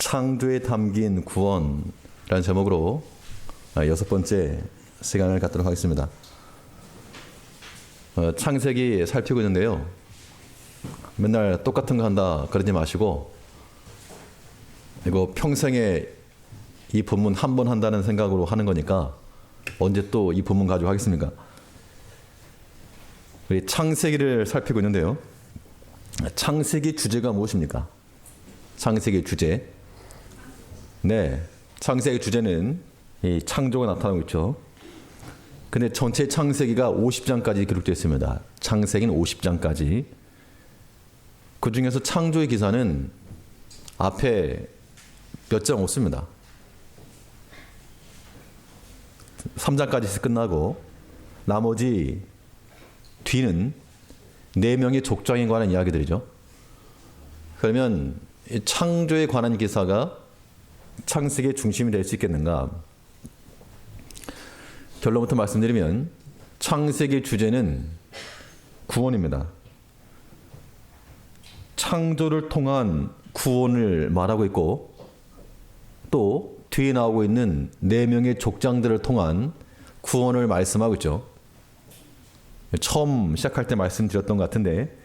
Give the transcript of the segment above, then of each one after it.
창조에 담긴 구원이라는 제목으로 6번째 시간을 갖도록 하겠습니다. 창세기 살피고 있는데요. 맨날 똑같은 거 한다 그러지 마시고, 이거 평생에 이 본문 한 번 한다는 생각으로 하는 거니까 언제 또 이 본문 가지고 하겠습니까? 우리 창세기를 살피고 있는데요. 창세기 주제가 무엇입니까? 창세기 주제. 네, 창세기 주제는 이 창조가 나타나고 있죠. 근데 전체 창세기가 50장까지 기록되어 있습니다. 창세기는 50장까지. 그 중에서 창조의 기사는 앞에 몇 장 없습니다. 3장까지 끝나고 나머지 뒤는 4명의 족장에 관한 이야기들이죠. 그러면 이 창조에 관한 기사가 창세기의 중심이 될 수 있겠는가? 결론부터 말씀드리면 창세기 주제는 구원입니다. 창조를 통한 구원을 말하고 있고, 또 뒤에 나오고 있는 4명의 족장들을 통한 구원을 말씀하고 있죠. 처음 시작할 때 말씀드렸던 것 같은데,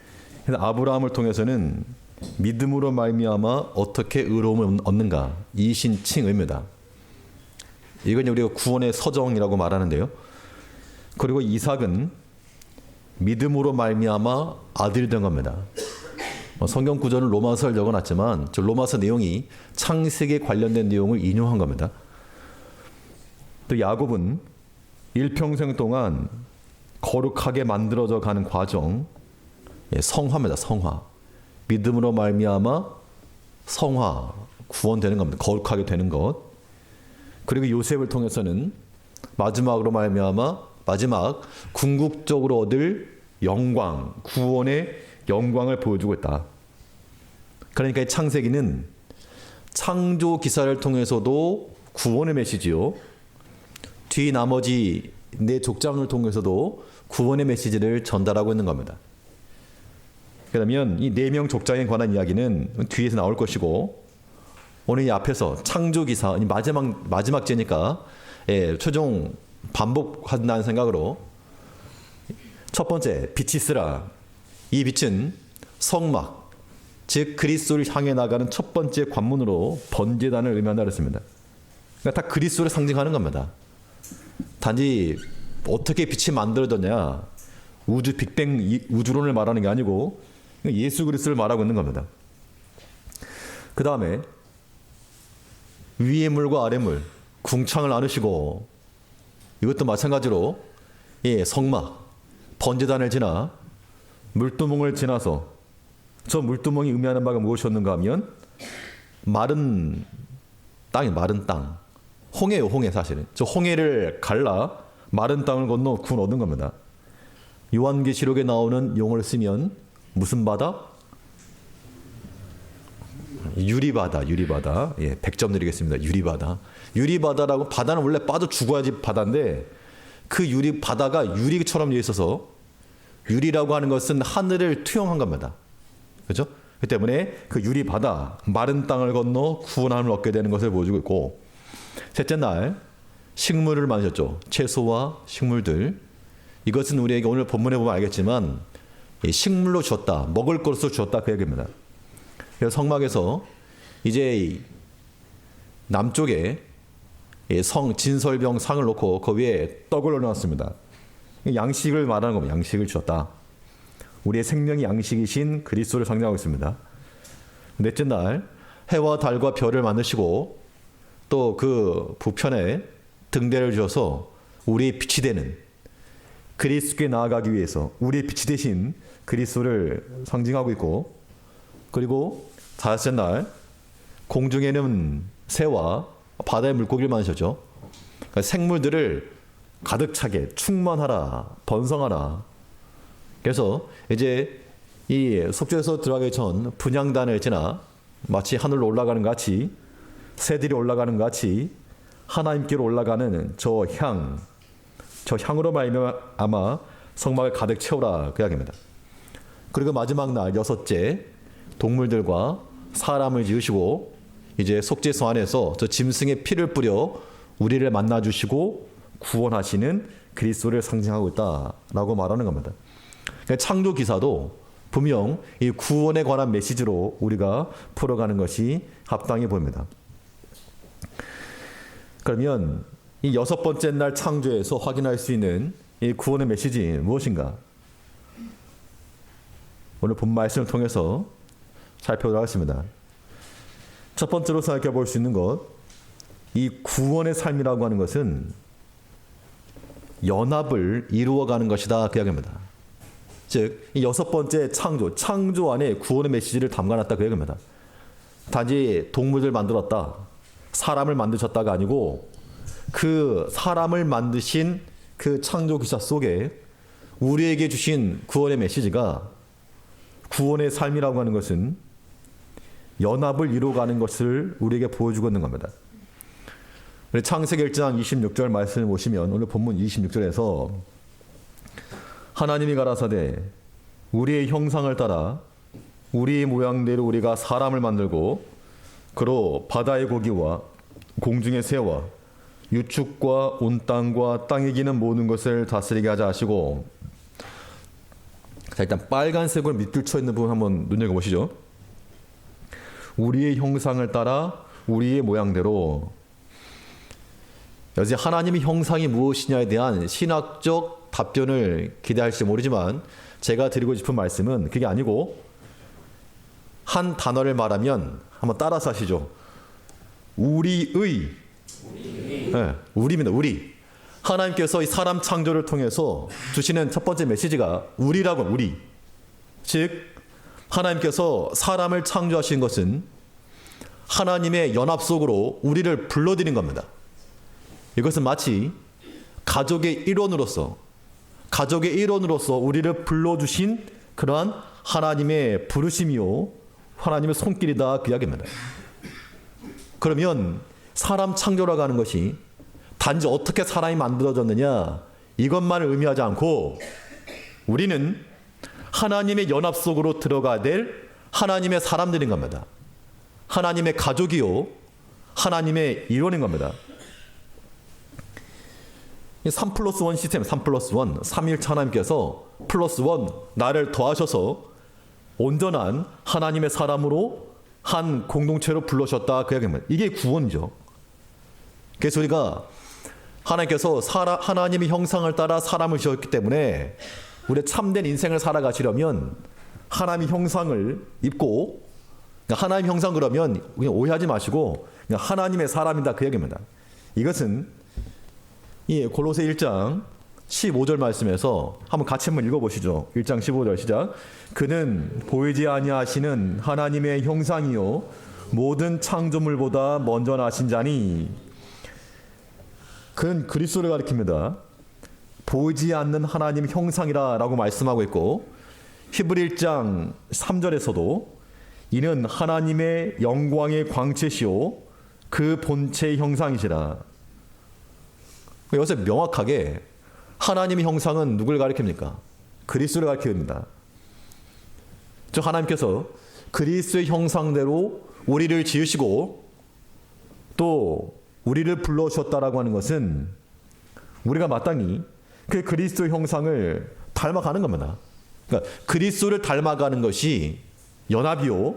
아브라함을 통해서는 믿음으로 말미암아 어떻게 의로움을 얻는가, 이신칭의입니다. 이건 우리가 구원의 서정이라고 말하는데요. 그리고 이삭은 믿음으로 말미암아 아들이 된 겁니다. 성경 구절은 로마서를 적어놨지만 저 로마서 내용이 창세기에 관련된 내용을 인용한 겁니다. 또 야곱은 일평생 동안 거룩하게 만들어져 가는 과정, 성화입니다. 성화. 믿음으로 말미암아 성화, 구원되는 겁니다. 거룩하게 되는 것. 그리고 요셉을 통해서는 마지막으로 말미암아 마지막 궁극적으로 얻을 영광, 구원의 영광을 보여주고 있다. 그러니까 이 창세기는 창조 기사를 통해서도 구원의 메시지요, 뒤 나머지 4족장을 통해서도 구원의 메시지를 전달하고 있는 겁니다. 그러면 이 4명 족장에 관한 이야기는 뒤에서 나올 것이고, 오늘 이 앞에서 창조 기사, 마지막 제니까 최종 반복한다는 생각으로 첫 번째, 빛이 있으라. 이 빛은 성막, 즉 그리스도를 향해 나가는 첫 번째 관문으로 번제단을 의미한다 그랬습니다. 그러니까 다 그리스도를 상징하는 겁니다. 단지 어떻게 빛이 만들어졌냐, 우주 빅뱅 우주론을 말하는 게 아니고 예수 그리스도를 말하고 있는 겁니다. 그 다음에 위의 물과 아래 물, 궁창을 나누시고, 이것도 마찬가지로 성막, 번제단을 지나 물두멍을 지나서, 저 물두멍이 의미하는 바가 무엇이었는가 하면 마른 땅. 홍해요, 홍해. 사실은 저 홍해를 갈라 마른 땅을 건너 구원 얻은 겁니다. 요한계시록에 나오는 용어를 쓰면 무슨 바다? 유리바다. 100점 드리겠습니다. 유리바다라고, 바다는 원래 빠져 죽어야지 바다인데, 그 바다가 유리처럼 되어 있어서, 유리라고 하는 것은 하늘을 투영한 겁니다. 그렇죠? 그 때문에 그 유리바다, 마른 땅을 건너 구원함을 얻게 되는 것을 보여주고 있고, 셋째 날 식물을 만드셨죠. 채소와 식물들. 이것은 우리에게 오늘 본문에 보면 알겠지만 식물로 주었다, 먹을 것으로 주었다, 그 얘기입니다. 그래서 성막에서 이제 남쪽에 진설병 상을 놓고 그 위에 떡을 올려놨습니다. 양식을 말하는 겁니다. 양식을 주었다. 우리의 생명이 양식이신 그리스도를 상징하고 있습니다. 넷째 날 해와 달과 별을 만드시고, 또 그 부편에 등대를 주셔서 우리의 빛이 되는, 그리스도께 나아가기 위해서 우리의 빛이 되신 그리스도를 상징하고 있고, 그리고 다섯째 날 공중에는 새와 바다의 물고기를 만드셨죠. 그러니까 생물들을 가득 차게 충만하라, 번성하라. 그래서 이제 이 속죄에서 들어가기 전 분향단을 지나 마치 하늘로 올라가는 것 같이, 새들이 올라가는 것 같이 하나님께로 올라가는 저 향으로 말미암아 성막을 가득 채우라, 그 이야기입니다. 그리고 마지막 날 여섯째, 동물들과 사람을 지으시고 이제 속죄소 안에서 저 짐승의 피를 뿌려 우리를 만나주시고 구원하시는 그리스도를 상징하고 있다라고 말하는 겁니다. 그러니까 창조 기사도 분명 이 구원에 관한 메시지로 우리가 풀어가는 것이 합당해 보입니다. 그러면 이 6번째 날 창조에서 확인할 수 있는 이 구원의 메시지 무엇인가? 오늘 본 말씀을 통해서 살펴보도록 하겠습니다. 첫 번째로 생각해 볼 수 있는 것, 이 구원의 삶이라고 하는 것은 연합을 이루어가는 것이다 그 이야기입니다. 즉, 이 6번째 창조 안에 구원의 메시지를 담가놨다 그 이야기입니다. 단지 동물들 만들었다, 사람을 만드셨다가 아니고 그 사람을 만드신 그 창조 기사 속에 우리에게 주신 구원의 메시지가, 구원의 삶이라고 하는 것은 연합을 이루어가는 것을 우리에게 보여주고 있는 겁니다. 창세기 1장 26절 말씀을 보시면 오늘 본문 26절에서 하나님이 가라사대 우리의 형상을 따라 우리의 모양대로 우리가 사람을 만들고 그로 바다의 고기와 공중의 새와 유축과 온 땅과 땅에 기는 모든 것을 다스리게 하자 하시고, 자, 일단 빨간색으로 밑줄 쳐 있는 부분 한번 눈여겨보시죠. 우리의 형상을 따라 우리의 모양대로. 여기 하나님의 형상이 무엇이냐에 대한 신학적 답변을 기대할지 모르지만 제가 드리고 싶은 말씀은 그게 아니고, 한 단어를 말하면 한번 따라서 하시죠. 우리의. 네, 우리입니다. 우리. 하나님께서 이 사람 창조를 통해서 주시는 첫 번째 메시지가 우리라고, 우리. 즉 하나님께서 사람을 창조하신 것은 하나님의 연합 속으로 우리를 불러들인 겁니다. 이것은 마치 가족의 일원으로서 우리를 불러주신 그러한 하나님의 부르심이요 하나님의 손길이다 그 이야기입니다. 그러면 사람 창조라고 하는 것이 단지 어떻게 사람이 만들어졌느냐 이것만을 의미하지 않고, 우리는 하나님의 연합 속으로 들어가야 될 하나님의 사람들인 겁니다. 하나님의 가족이요 하나님의 일원인 겁니다. 3+1 시스템, 3+1, 삼위일체 하나님께서 +1 나를 더하셔서 온전한 하나님의 사람으로 한 공동체로 불러셨다 그 이야기입니다. 이게 구원이죠. 그래서 우리가 하나님께서 하나님의 형상을 따라 사람을 지었기 때문에 우리 참된 인생을 살아가시려면 하나님의 형상을 입고, 하나님의 형상 그러면 그냥 오해하지 마시고 그냥 하나님의 사람이다 그 얘기입니다. 이것은 이 골로새 1장 15절 말씀에서 한번 같이 한번 읽어보시죠. 1장 15절 시작. 그는 보이지 아니하시는 하나님의 형상이요 모든 창조물보다 먼저 나신 자니. 그는 그리스도를 가리킵니다. 보이지 않는 하나님 형상이라 라고 말씀하고 있고, 히브리 1장 3절에서도 이는 하나님의 영광의 광채시요 그 본체의 형상이시라. 여기서 명확하게 하나님의 형상은 누굴 가리킵니까? 그리스도를 가리킵니다. 즉 하나님께서 그리스도의 형상대로 우리를 지으시고 또 우리를 불러주셨다라고 하는 것은 우리가 마땅히 그 그리스도의 형상을 닮아가는 겁니다. 그러니까 그리스도를 닮아가는 것이 연합이요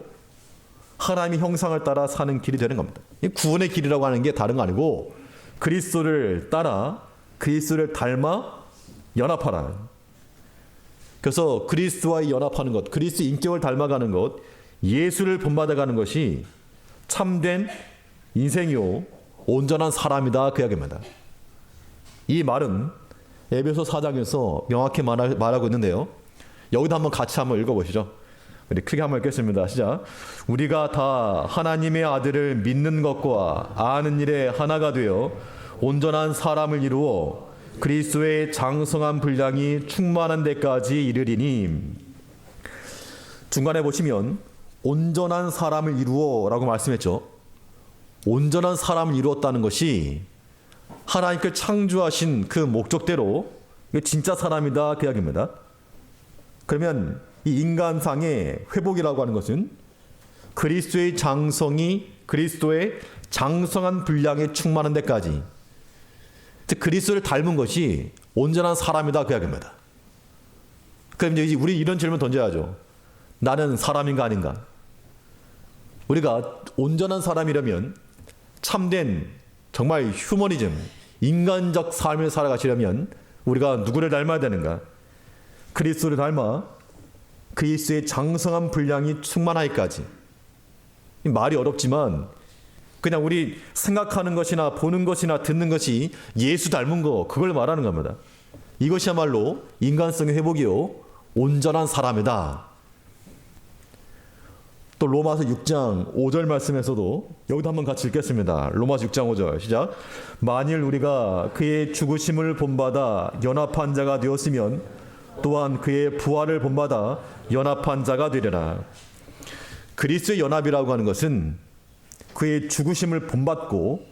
하나님의 형상을 따라 사는 길이 되는 겁니다. 구원의 길이라고 하는 게 다른 거 아니고 그리스도를 따라 그리스도를 닮아 연합하라. 그래서 그리스도와 연합하는 것, 그리스도 인격을 닮아가는 것, 예수를 본받아가는 것이 참된 인생이요 온전한 사람이다 그 이야기입니다. 이 말은 에베소 4장에서 명확히 말하고 있는데요. 여기도 한번 같이 한번 읽어보시죠. 우리 크게 한번 읽겠습니다. 시작. 우리가 다 하나님의 아들을 믿는 것과 아는 일에 하나가 되어 온전한 사람을 이루어 그리스도의 장성한 분량이 충만한 데까지 이르리니. 중간에 보시면 온전한 사람을 이루어 라고 말씀했죠. 온전한 사람을 이루었다는 것이 하나님께 창조하신 그 목적대로 진짜 사람이다 그 이야기입니다. 그러면 이 인간상의 회복이라고 하는 것은 그리스도의 장성이 그리스도의 장성한 분량에 충만한 데까지. 즉 그리스도를 닮은 것이 온전한 사람이다 그 이야기입니다. 그럼 이제 우리 이런 질문 던져야죠. 나는 사람인가 아닌가? 우리가 온전한 사람이라면 참된 정말 휴머니즘, 인간적 삶을 살아가시려면 우리가 누구를 닮아야 되는가? 그리스도를 닮아 그리스도의 장성한 분량이 충만하기까지. 말이 어렵지만 그냥 우리 생각하는 것이나 보는 것이나 듣는 것이 예수 닮은 거 그걸 말하는 겁니다. 이것이야말로 인간성의 회복이요 온전한 사람이다. 또 로마서 6장 5절 말씀에서도 여기도 한번 같이 읽겠습니다. 로마서 6장 5절 시작. 만일 우리가 그의 죽으심을 본받아 연합한 자가 되었으면 또한 그의 부활을 본받아 연합한 자가 되리라. 그리스도의 연합이라고 하는 것은 그의 죽으심을 본받고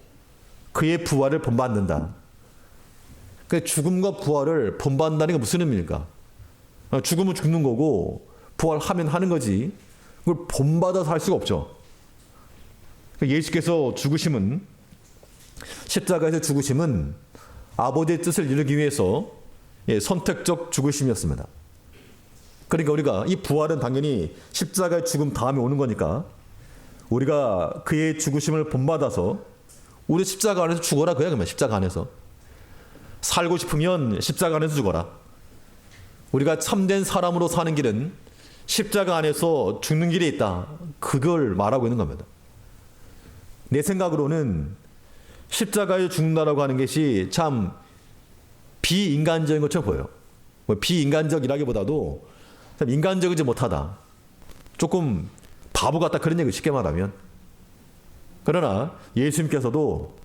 그의 부활을 본받는다. 그 죽음과 부활을 본받는다는 게 무슨 의미입니까? 죽으면 죽는 거고 부활하면 하는 거지. 그걸 본받아서 할 수가 없죠. 예수께서 죽으심은 십자가에서 죽으심은 아버지의 뜻을 이루기 위해서 선택적 죽으심이었습니다. 그러니까 우리가 이 부활은 당연히 십자가의 죽음 다음에 오는 거니까 우리가 그의 죽으심을 본받아서 우리 십자가 안에서 죽어라 그야 그러면 십자가 안에서 살고 싶으면 십자가 안에서 죽어라. 우리가 참된 사람으로 사는 길은 십자가 안에서 죽는 길이 있다. 그걸 말하고 있는 겁니다. 내 생각으로는 십자가에 죽는다라고 하는 것이 참 비인간적인 것처럼 보여요. 비인간적이라기보다도 참 인간적이지 못하다. 조금 바보 같다 그런 얘기 쉽게 말하면. 그러나 예수님께서도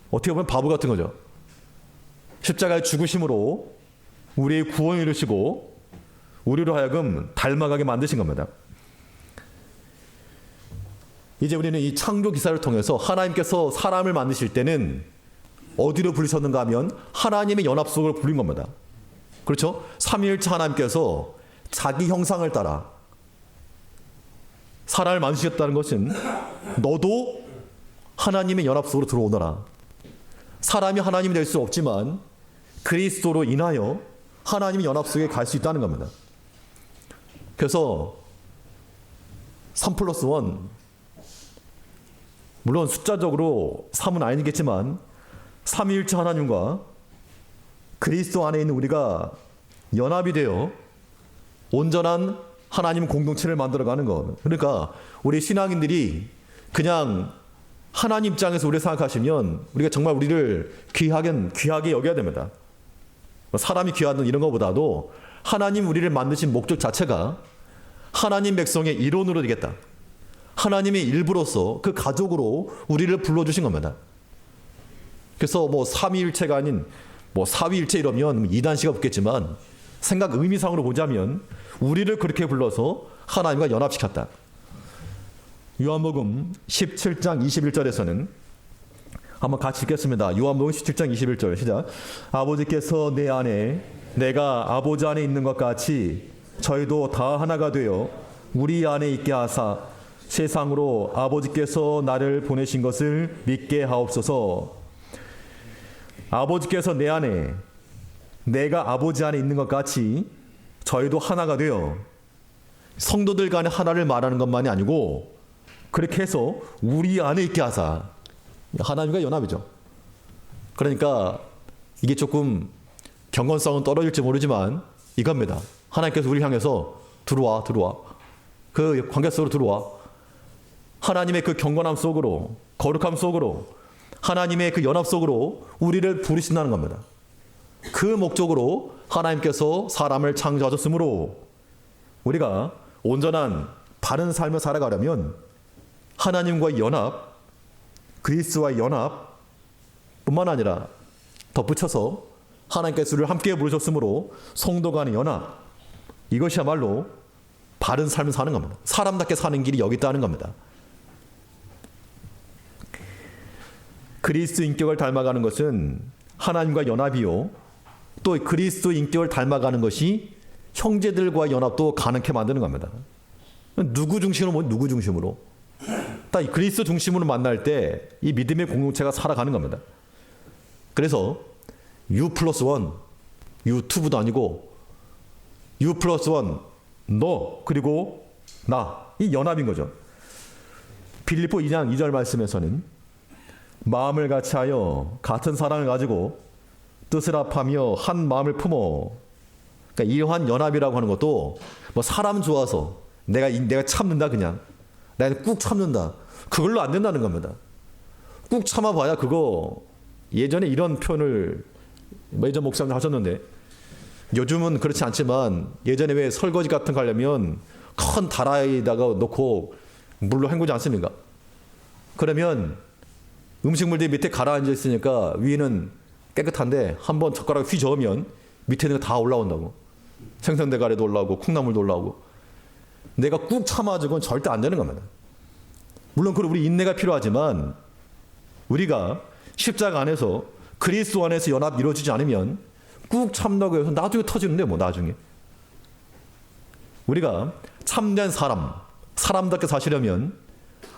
어떻게 보면 바보 같은 거죠. 십자가의 죽으심으로 우리의 구원을 이루시고 우리로 하여금 닮아가게 만드신 겁니다. 이제 우리는 이 창조 기사를 통해서 하나님께서 사람을 만드실 때는 어디로 부르셨는가 하면 하나님의 연합 속으로 부른 겁니다. 그렇죠? 삼위일체 하나님께서 자기 형상을 따라 사람을 만드셨다는 것은 너도 하나님의 연합 속으로 들어오너라. 사람이 하나님이 될 수 없지만 그리스도로 인하여 하나님의 연합 속에 갈 수 있다는 겁니다. 그래서 3+1 물론 숫자적으로 3은 아니겠지만 삼위일체 하나님과 그리스도 안에 있는 우리가 연합이 되어 온전한 하나님 공동체를 만들어가는 것. 그러니까 우리 신앙인들이 그냥 하나님 입장에서 우리를 생각하시면 우리가 정말 우리를 귀하게 여겨야 됩니다. 사람이 귀하든 이런 것보다도 하나님 우리를 만드신 목적 자체가 하나님 백성의 일원으로 되겠다. 하나님의 일부로서 그 가족으로 우리를 불러주신 겁니다. 그래서 뭐 삼위일체가 아닌 뭐 사위일체 이러면 이단시가 붙겠지만 생각 의미상으로 보자면 우리를 그렇게 불러서 하나님과 연합시켰다. 요한복음 17장 21절에서는 한번 같이 읽겠습니다. 요한복음 17장 21절 시작. 아버지께서 내 안에 내가 아버지 안에 있는 것 같이 저희도 다 하나가 되어 우리 안에 있게 하사 세상으로 아버지께서 나를 보내신 것을 믿게 하옵소서. 아버지께서 내 안에 내가 아버지 안에 있는 것 같이 저희도 하나가 되어 성도들 간에 하나를 말하는 것만이 아니고 그렇게 해서 우리 안에 있게 하사. 하나님과 연합이죠. 그러니까 이게 조금 경건성은 떨어질지 모르지만 이겁니다. 하나님께서 우리를 향해서 들어와. 그 관계 속으로 들어와. 하나님의 그 경건함 속으로, 거룩함 속으로, 하나님의 그 연합 속으로 우리를 부르신다는 겁니다. 그 목적으로 하나님께서 사람을 창조하셨으므로 우리가 온전한 바른 삶을 살아가려면 하나님과의 연합, 그리스도와의 연합 뿐만 아니라 덧붙여서 하나님께서 우리를 함께 부르셨으므로 성도 간의 연합, 이것이야말로 바른 삶을 사는 겁니다. 사람답게 사는 길이 여기 있다는 겁니다. 그리스도 인격을 닮아가는 것은 하나님과 연합이요, 또 그리스도 인격을 닮아가는 것이 형제들과 연합도 가능케 만드는 겁니다. 누구 중심으로? 딱 이 그리스도 중심으로 만날 때 이 믿음의 공동체가 살아가는 겁니다. 그래서 you 플러스 원, you 투부도 아니고 you 플러스 원, 너 그리고 나, 이 연합인 거죠. 빌립보 2장 2절 말씀에서는 마음을 같이하여 같은 사랑을 가지고 뜻을 합하며 한 마음을 품어. 그러니까 이러한 연합이라고 하는 것도 뭐 사람 좋아서 내가 참는다, 그냥 내가 꾹 참는다, 그걸로 안 된다는 겁니다. 꾹 참아봐야 그거, 예전에 이런 표현을 예전 목사님 하셨는데 요즘은 그렇지 않지만 예전에 왜 설거지 같은 거 하려면 큰 다라에다가 넣고 물로 헹구지 않습니까? 그러면 음식물들이 밑에 가라앉아 있으니까 위에는 깨끗한데 한번 젓가락 휘 저으면 밑에 있는 거 다 올라온다고. 생선대가리도 올라오고 콩나물도 올라오고. 내가 꾹 참아주고는 절대 안 되는 겁니다. 물론 그럼 우리 인내가 필요하지만 우리가 십자가 안에서 그리스도 안에서 연합이 이루어지지 않으면 꾹 참다고 해서 나중에 터지는데 뭐 나중에. 우리가 참된 사람답게 사시려면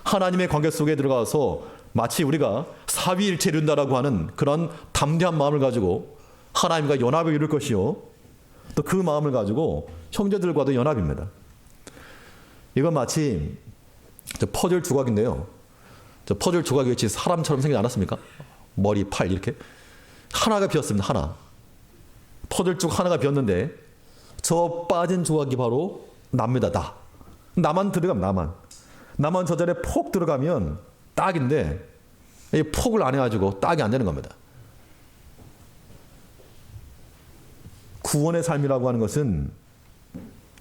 하나님의 관계 속에 들어가서 마치 우리가 사위일체를 이룬다라고 하는 그런 담대한 마음을 가지고 하나님과 연합을 이룰 것이요, 또 그 마음을 가지고 형제들과도 연합입니다. 이건 마치 저 퍼즐 조각인데요. 저 퍼즐 조각이 같이 사람처럼 생기지 않았습니까? 머리, 팔 이렇게 하나가 비었습니다. 하나. 퍼즐 쪽 하나가 비었는데 저 빠진 조각이 바로 납니다. 나만 들어가면 나만 저 자리에 폭 들어가면 딱인데 이 폭을 안 해가지고 딱이 안 되는 겁니다. 구원의 삶이라고 하는 것은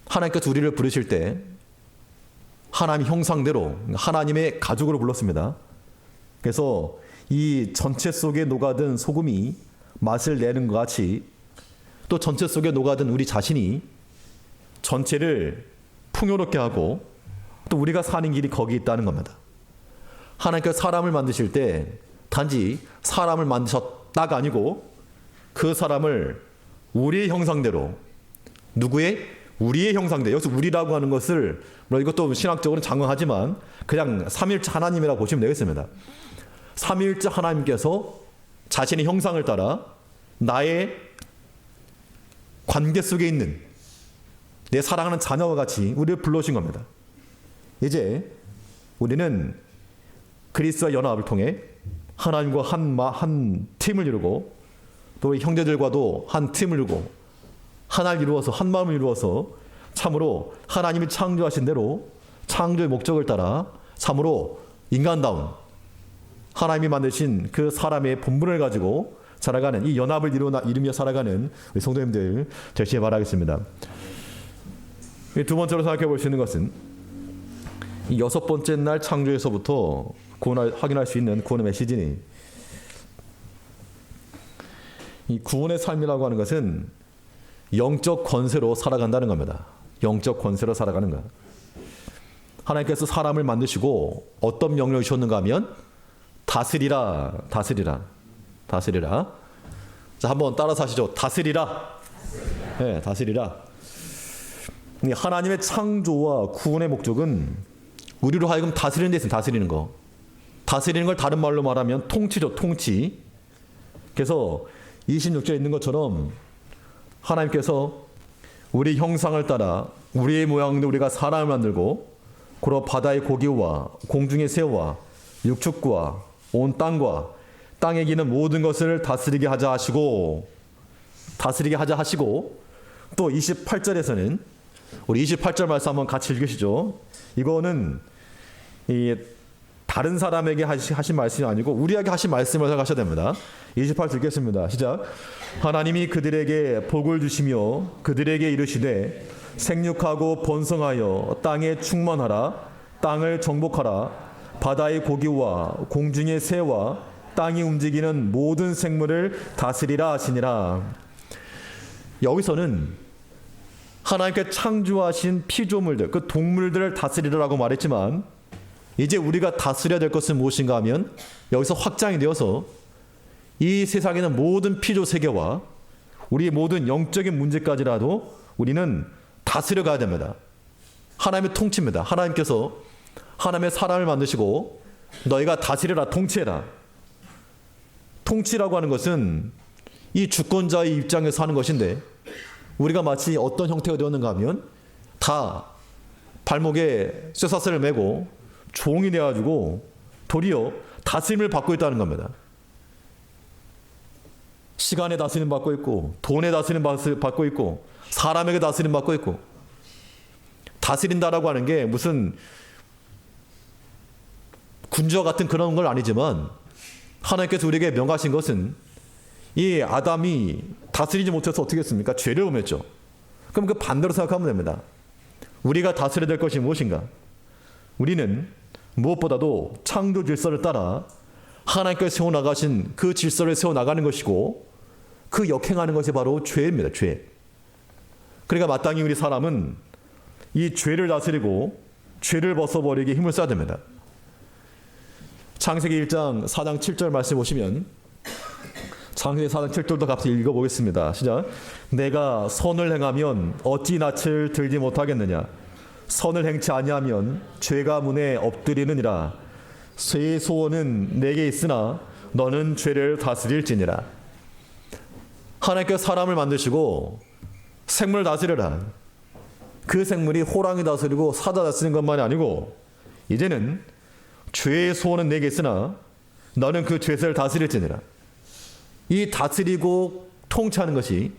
하나님께서 우리를 부르실 때 하나님 형상대로 하나님의 가족으로 불렀습니다. 그래서 이 전체 속에 녹아든 소금이 맛을 내는 것 같이 또 전체 속에 녹아든 우리 자신이 전체를 풍요롭게 하고 또 우리가 사는 길이 거기 있다는 겁니다. 하나님께서 사람을 만드실 때 단지 사람을 만드셨다가 아니고 그 사람을 우리의 형상대로, 누구의? 우리의 형상대로. 여기서 우리라고 하는 것을 이것도 신학적으로는 장황하지만 그냥 삼위일체 하나님이라고 보시면 되겠습니다. 삼위일체 하나님께서 자신의 형상을 따라 나의 관계 속에 있는 내 사랑하는 자녀와 같이 우리를 불러오신 겁니다. 이제 우리는 그리스도와 연합을 통해 하나님과 한 팀을 이루고 또 형제들과도 한 팀을 이루고 하나를 이루어서 한 마음을 이루어서 참으로 하나님이 창조하신 대로 창조의 목적을 따라 참으로 인간다운 하나님이 만드신 그 사람의 본분을 가지고 살아가는 이 연합을 이루며 살아가는 우리 성도님들 되시기 바라겠습니다. 두 번째로 생각해 볼 수 있는 것은 이 6번째 날 창조에서부터 확인할 수 있는 구원의 메시지니, 이 구원의 삶이라고 하는 것은 영적 권세로 살아간다는 겁니다. 영적 권세로 살아가는 것. 하나님께서 사람을 만드시고 어떤 명령을 주셨는가 하면 다스리라. 자, 한번 따라서 하시죠. 다스리라. 네, 다스리라. 하나님의 창조와 구원의 목적은 우리로 하여금 다스리는 데 있습니다. 다스리는 거. 다스리는 걸 다른 말로 말하면 통치죠. 통치. 그래서 26절에 있는 것처럼 하나님께서 우리 형상을 따라 우리의 모양대로 우리가 사람을 만들고 그로 바다의 고기와 공중의 새와 육축과 온 땅과 땅에 기는 모든 것을 다스리게 하자 하시고 또 28절에서는 우리 28절 말씀 한번 같이 읽으시죠. 이거는 다른 사람에게 하신 말씀이 아니고 우리에게 하신 말씀을 생각하셔야 됩니다. 28절 읽겠습니다. 시작. 하나님이 그들에게 복을 주시며 그들에게 이르시되 생육하고 번성하여 땅에 충만하라. 땅을 정복하라. 바다의 고기와 공중의 새와 땅이 움직이는 모든 생물을 다스리라 하시니라. 여기서는 하나님께 창조하신 피조물들, 그 동물들을 다스리라고 말했지만 이제 우리가 다스려야 될 것은 무엇인가 하면 여기서 확장이 되어서 이 세상에는 모든 피조 세계와 우리의 모든 영적인 문제까지라도 우리는 다스려 가야 됩니다. 하나님의 통치입니다. 하나님께서 하나님의 사람을 만드시고 너희가 다스리라, 통치해라. 통치라고 하는 것은 이 주권자의 입장에서 하는 것인데 우리가 마치 어떤 형태가 되었는가 하면 다 발목에 쇠사슬을 메고 종이 되어가지고 도리어 다스림을 받고 있다는 겁니다. 시간의 다스림 받고 있고 돈의 다스림 받고 있고 사람에게 다스림 받고 있고. 다스린다라고 하는 게 무슨 군주와 같은 그런 건 아니지만 하나님께서 우리에게 명하신 것은 이 아담이 다스리지 못해서 어떻게 했습니까? 죄를 범했죠. 그럼 그 반대로 생각하면 됩니다. 우리가 다스려야 될 것이 무엇인가? 우리는 무엇보다도 창조 질서를 따라 하나님께서 세워나가신 그 질서를 세워나가는 것이고 그 역행하는 것이 바로 죄입니다. 죄. 그러니까 마땅히 우리 사람은 이 죄를 다스리고 죄를 벗어버리기 힘을 써야 됩니다. 창세기 1장 4장 7절 말씀 보시면 창세기 4장 7절도 같이 읽어보겠습니다. 시작. 내가 선을 행하면 어찌 낯을 들지 못하겠느냐. 선을 행치 아니하면 죄가 문에 엎드리느니라. 새 소원은 내게 있으나 너는 죄를 다스릴지니라. 하나님께서 사람을 만드시고 생물을 다스려라. 그 생물이 호랑이 다스리고 사자 다스리는 것만이 아니고 이제는 죄의 소원은 내게 있으나 너는 그 죄를 다스릴지니라. 이 다스리고 통치하는 것이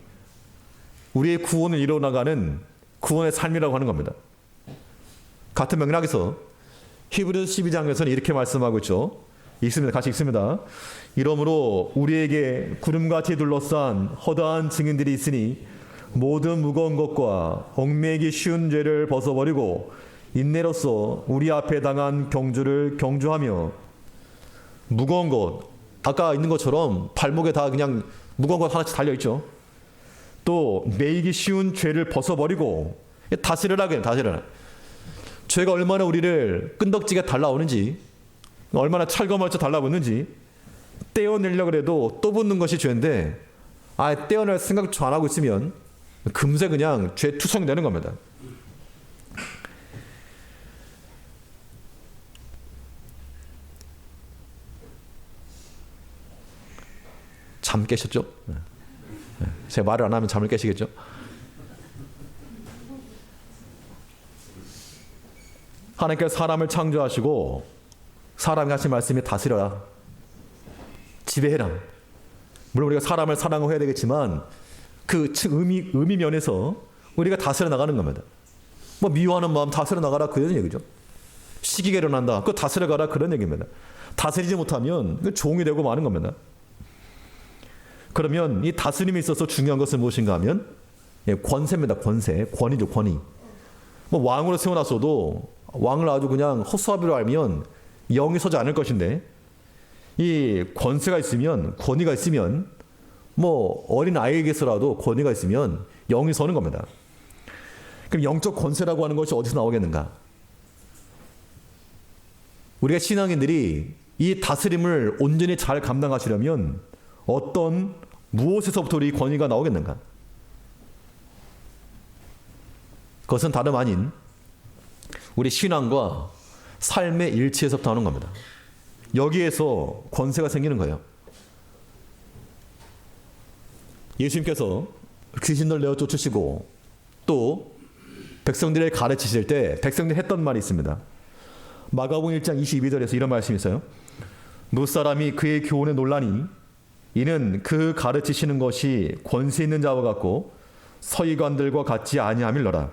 우리의 구원을 이루어나가는 구원의 삶이라고 하는 겁니다. 같은 맥락에서 히브리서 12장에서는 이렇게 말씀하고 있죠. 읽습니다. 같이 읽습니다. 이러므로 우리에게 구름같이 둘러싼 허다한 증인들이 있으니 모든 무거운 것과 얽매이기 쉬운 죄를 벗어버리고 인내로써 우리 앞에 당한 경주를 경주하며. 무거운 것, 아까 있는 것처럼 발목에 다 그냥 무거운 것 하나씩 달려있죠. 또 매이기 쉬운 죄를 벗어버리고 다스리라. 다스리라. 죄가 얼마나 우리를 끈덕지게 달라오는지, 얼마나 찰거멀쩍 달라붙는지 떼어내려고 해도 또 붙는 것이 죄인데 떼어낼 생각조차 안 하고 있으면 금세 그냥 죄 투성되는 겁니다. 잠 깨셨죠? 제 말을 안 하면 잠을 깨시겠죠? 하나님께서 사람을 창조하시고 사람이 하신 말씀이 다스려라, 지배해라. 물론 우리가 사람을 사랑을 해야 되겠지만 그 의미 면에서 우리가 다스려 나가는 겁니다. 뭐 미워하는 마음 다스려 나가라 그런 얘기죠. 시기가 일어난다, 그거 다스려 가라 그런 얘기입니다. 다스리지 못하면 종이 되고 마는 겁니다. 그러면 이 다스림에 있어서 중요한 것은 무엇인가 하면 권세입니다. 권세, 권위죠, 권위. 뭐 왕으로 세워놨어도 왕을 아주 그냥 헛수아비로 알면 영이 서지 않을 것인데 이 권세가 있으면, 권위가 있으면 뭐 어린 아이에게서라도 권위가 있으면 영이 서는 겁니다. 그럼 영적 권세라고 하는 것이 어디서 나오겠는가? 우리가 신앙인들이 이 다스림을 온전히 잘 감당하시려면 어떤 무엇에서부터 우리 권위가 나오겠는가? 그것은 다름 아닌 우리 신앙과 삶의 일치에서부터 하는 겁니다. 여기에서 권세가 생기는 거예요. 예수님께서 귀신들 내어 쫓으시고 또 백성들을 가르치실 때 백성들이 했던 말이 있습니다. 마가복음 1장 22절에서 이런 말씀이 있어요. 무사람이 그의 교훈에 놀라니 이는 그 가르치시는 것이 권세 있는 자와 같고 서기관들과 같지 아니함일러라.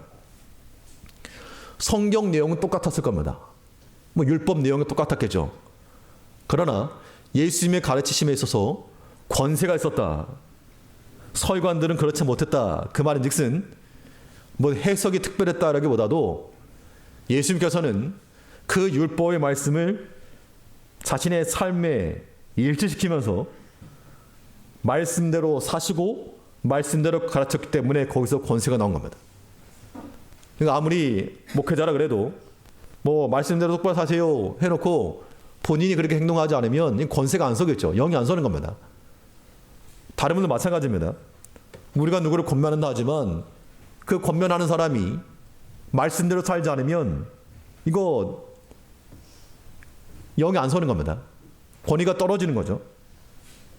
성경 내용은 똑같았을 겁니다. 뭐 율법 내용은 똑같았겠죠. 그러나 예수님의 가르치심에 있어서 권세가 있었다, 서기관들은 그렇지 못했다, 그 말인 즉슨 뭐 해석이 특별했다라기보다도 예수님께서는 그 율법의 말씀을 자신의 삶에 일치시키면서 말씀대로 사시고 말씀대로 가르쳤기 때문에 거기서 권세가 나온 겁니다. 그러니까 아무리 목회자라 그래도 뭐 말씀대로 똑바로 사세요 해놓고 본인이 그렇게 행동하지 않으면 권세가 안 서겠죠. 영이 안 서는 겁니다. 다른 분도 마찬가지입니다. 우리가 누구를 권면한다 하지만 그 권면하는 사람이 말씀대로 살지 않으면 이거 영이 안 서는 겁니다. 권위가 떨어지는 거죠.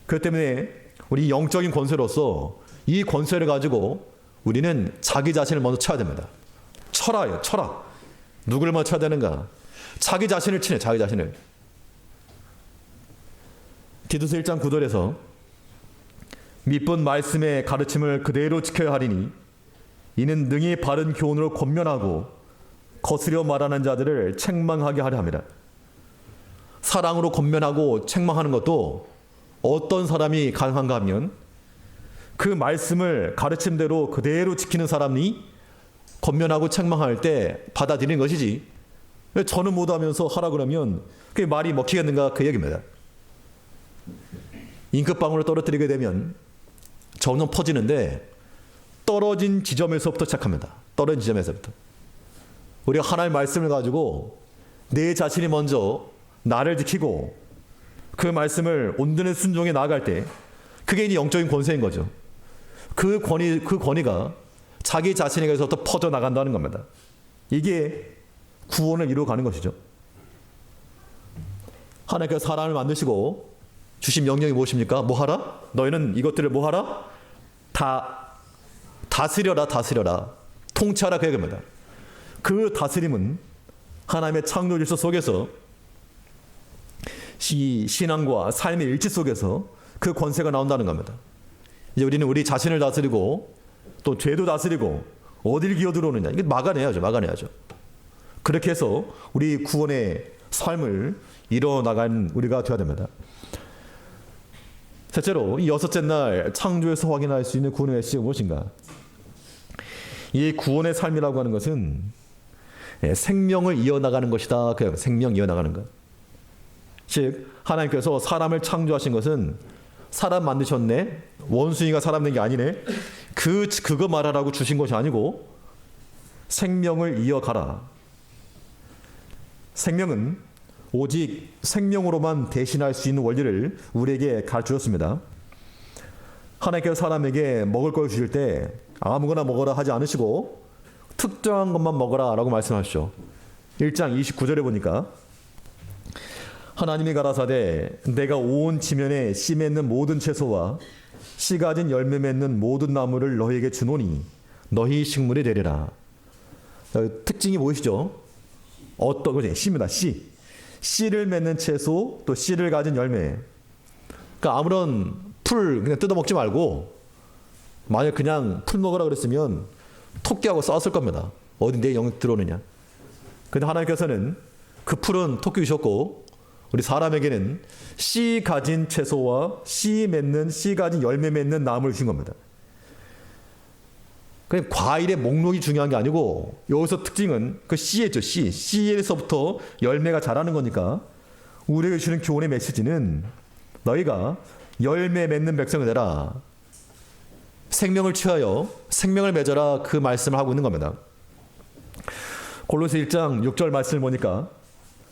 그렇기 때문에 우리 영적인 권세로서 이 권세를 가지고 우리는 자기 자신을 먼저 쳐야 됩니다. 쳐라요. 쳐라. 누구를 먼저 쳐야 되는가? 자기 자신을 치네. 자기 자신을. 디도서 1장 9절에서 밑본 말씀의 가르침을 그대로 지켜야 하리니 이는 능히 바른 교훈으로 권면하고 거스려 말하는 자들을 책망하게 하려 합니다. 사랑으로 권면하고 책망하는 것도 어떤 사람이 가능한가 하면 그 말씀을 가르침대로 그대로 지키는 사람이 권면하고 책망할 때 받아들이는 것이지, 저는 못하면서 하라 그러면 그게 말이 먹히겠는가, 그 얘기입니다. 잉크방울을 떨어뜨리게 되면 점점 퍼지는데 떨어진 지점에서부터 시작합니다. 떨어진 지점에서부터. 우리가 하나님의 말씀을 가지고 내 자신이 먼저 나를 지키고 그 말씀을 온전히 순종해 나아갈 때 그게 이제 영적인 권세인 거죠. 그 권위가 자기 자신에게서부터 퍼져나간다는 겁니다. 이게 구원을 이루어가는 것이죠. 하나님께서 사람을 만드시고 주신 명령이 무엇입니까? 뭐 하라? 너희는 이것들을 뭐 하라? 다스려라, 다스려라. 통치하라, 그 얘기입니다. 그 다스림은 하나님의 창조 질서 속에서 신앙과 삶의 일치 속에서 그 권세가 나온다는 겁니다. 이제 우리는 우리 자신을 다스리고 또 죄도 다스리고 어딜 기어들어오느냐, 이게 막아내야죠. 그렇게 해서 우리 구원의 삶을 이뤄나가는 우리가 되어야 됩니다. 셋째로, 이 여섯째 날 창조에서 확인할 수 있는 구원의 메시지가 무엇인가? 이 구원의 삶이라고 하는 것은 생명을 이어나가는 것이다. 그 생명 이어나가는 것. 즉 하나님께서 사람을 창조하신 것은 사람 만드셨네, 원숭이가 사람 된 게 아니네, 그거 말하라고 주신 것이 아니고 생명을 이어가라. 생명은 오직 생명으로만 대신할 수 있는 원리를 우리에게 가르쳐줬습니다. 하나님께서 사람에게 먹을 걸 주실 때 아무거나 먹어라 하지 않으시고 특정한 것만 먹어라 라고 말씀하시죠. 1장 29절에 보니까 하나님이 가라사대 내가 온 지면에 씨 맺는 모든 채소와 씨 가진 열매 맺는 모든 나무를 너희에게 주노니 너희 식물이 되리라. 특징이 무엇이죠? 어떤 거지? 씨입니다. 씨. 씨를 맺는 채소, 또 씨를 가진 열매. 그러니까 아무런 풀 그냥 뜯어먹지 말고, 만약 그냥 풀 먹으라 그랬으면 토끼하고 싸웠을 겁니다. 어디 내 영역 들어오느냐. 근데 하나님께서는 그 풀은 토끼 주셨고 우리 사람에게는 씨 가진 채소와 씨 맺는, 씨 가진 열매 맺는 나무를 주신 겁니다. 그냥 과일의 목록이 중요한 게 아니고 여기서 특징은 그 씨예죠. 씨에서부터 열매가 자라는 거니까 우리에게 주는 교훈의 메시지는 너희가 열매 맺는 백성이 되라. 생명을 취하여 생명을 맺어라, 그 말씀을 하고 있는 겁니다. 골로새 1장 6절 말씀을 보니까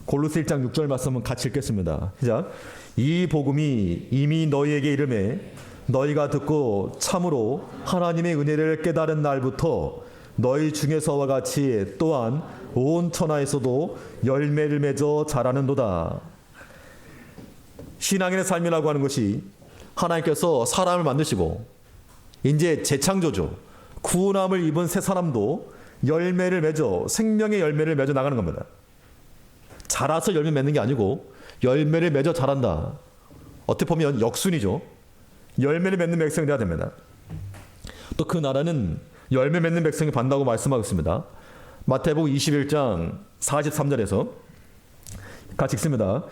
골로새 1장 6절 말씀은 같이 읽겠습니다. 시작. 이 복음이 이미 너희에게 이르매 너희가 듣고 참으로 하나님의 은혜를 깨달은 날부터 너희 중에서와 같이 또한 온 천하에서도 열매를 맺어 자라는도다. 신앙인의 삶이라고 하는 것이 하나님께서 사람을 만드시고 이제 재창조죠. 구원함을 입은 새 사람도 열매를 맺어, 생명의 열매를 맺어 나가는 겁니다. 자라서 열매 맺는 게 아니고 열매를 맺어 자란다. 어떻게 보면 역순이죠. 열매를 맺는 백성이 되어야 됩니다. 또 그 나라는 열매 맺는 백성이 받는다고 말씀하고 있습니다. 마태복음 21장 43절에서 같이 읽습니다.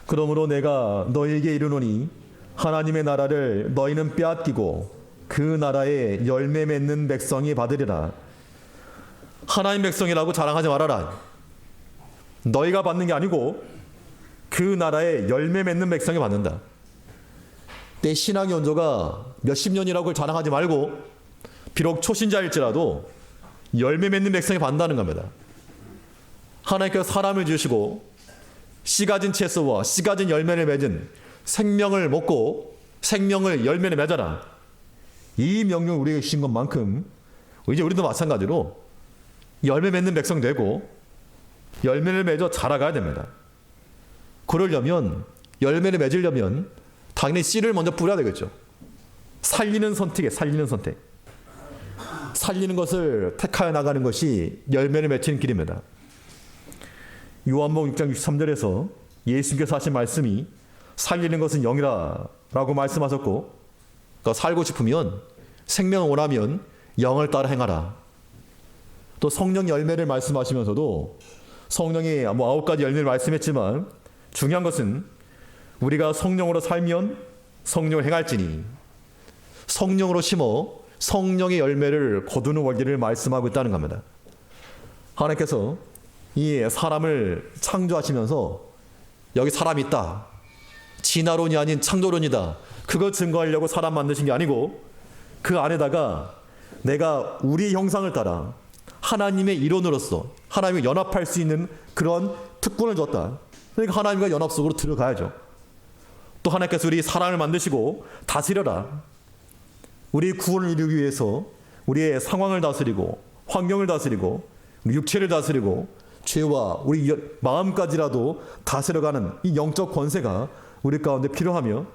그러므로 내가 너희에게 이르노니 하나님의 나라를 너희는 빼앗기고 그 나라에 열매 맺는 백성이 받으리라. 하나님 백성이라고 자랑하지 말아라. 너희가 받는 게 아니고 그 나라에 열매 맺는 백성이 받는다. 내 신앙의 연조가 몇십 년이라고 자랑하지 말고 비록 초신자일지라도 열매 맺는 백성이 받는다는 겁니다. 하나님께서 사람을 지으시고 씨 가진 채소와 씨 가진 열매를 맺은 생명을 먹고 생명을 열매를 맺어라. 이 명령을 우리에게 주신 것만큼 이제 우리도 마찬가지로 열매 맺는 백성 되고 열매를 맺어 자라가야 됩니다. 그러려면 열매를 맺으려면 당연히 씨를 먼저 뿌려야 되겠죠. 살리는 선택에 살리는 선택. 살리는 것을 택하여 나가는 것이 열매를 맺히는 길입니다. 요한복음 6장 63절에서 예수님께서 하신 말씀이 살리는 것은 영이라 라고 말씀하셨고, 그러니까 살고 싶으면 생명을 원하면 영을 따라 행하라. 또 성령 열매를 말씀하시면서도 성령이 9가지 열매를 말씀했지만 중요한 것은 우리가 성령으로 살면 성령을 행할지니, 성령으로 심어 성령의 열매를 거두는 원리를 말씀하고 있다는 겁니다. 하나님께서 이 사람을 창조하시면서 여기 사람이 있다, 진화론이 아닌 창조론이다, 그걸 증거하려고 사람 만드신 게 아니고 그 안에다가 내가 우리 형상을 따라 하나님의 일원으로서 하나님과 연합할 수 있는 그런 특권을 줬다. 그러니까 하나님과 연합 속으로 들어가야죠. 또 하나님께서 우리 사람을 만드시고 다스려라. 우리 구원을 이루기 위해서 우리의 상황을 다스리고 환경을 다스리고 육체를 다스리고 죄와 우리 마음까지라도 다스려가는 이 영적 권세가 우리 가운데 필요하며,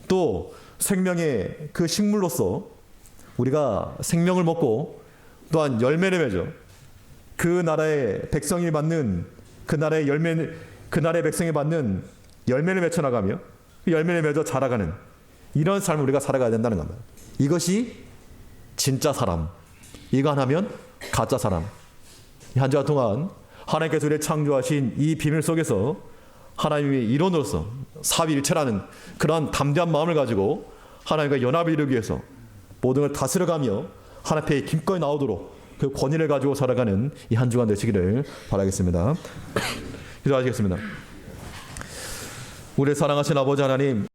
또 생명의 그 식물로서 우리가 생명을 먹고 또한 열매를 맺어 그 나라의 백성이 받는 그 나라의 백성이 받는 열매를 맺혀 나가며 그 열매를 맺어 자라가는 이런 삶을 우리가 살아가야 된다는 겁니다. 이것이 진짜 사람, 이거 하나면 가짜 사람. 한 주간 동안 하나님께서 우리를 창조하신 이 비밀 속에서 하나님의 일원으로서 삼위일체라는 그런 담대한 마음을 가지고 하나님과 연합을 이루기 위해서 모든 걸 다스려가며 하나님 앞에 기꺼이 나오도록 그 권위를 가지고 살아가는 이 한 주간 되시기를 바라겠습니다. 기도하시겠습니다. 우리를 사랑하신 아버지 하나님,